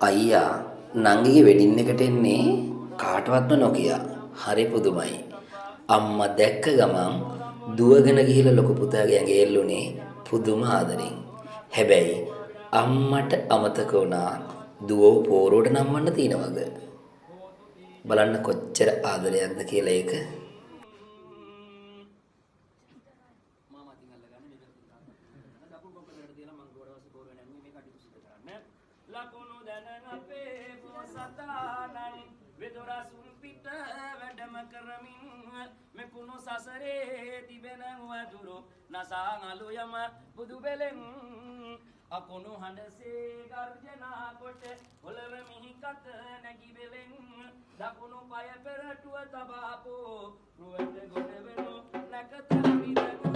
අයියා නංගිගේ වෙඩින් එකට එන්නේ කාටවත්ම නොකිය. හරි පුදුමයි. අම්මා දැක්ක ගමන් දුවගෙන ගිහිල්ලා ලොකු පුතාගේ ඇඟේ එල්ලුනේ පුදුම ආදරෙන්. හැබැයි අම්මට අමතක වුණා දුවව පෝරුවට නම්වන්න තියනවද? බලන්න කොච්චර ආදරයක්ද කියලා ඒක. ලකුණු දැන අපේ පොසතානන් වෙදොරසුන් පිට වැඩම කරමින් මෙකුණු සසරේ තිබෙන වදුරු නසාන් අලුයම බුදු බෙලෙන් අකුණු හඬසේ ගර්ජනා කොට ඔලව මිහිකත නැගි බෙලෙන් දකුණු පය පෙරටුව තබාපෝ රුවට ගොඩ වෙනු නැකත විදෙනු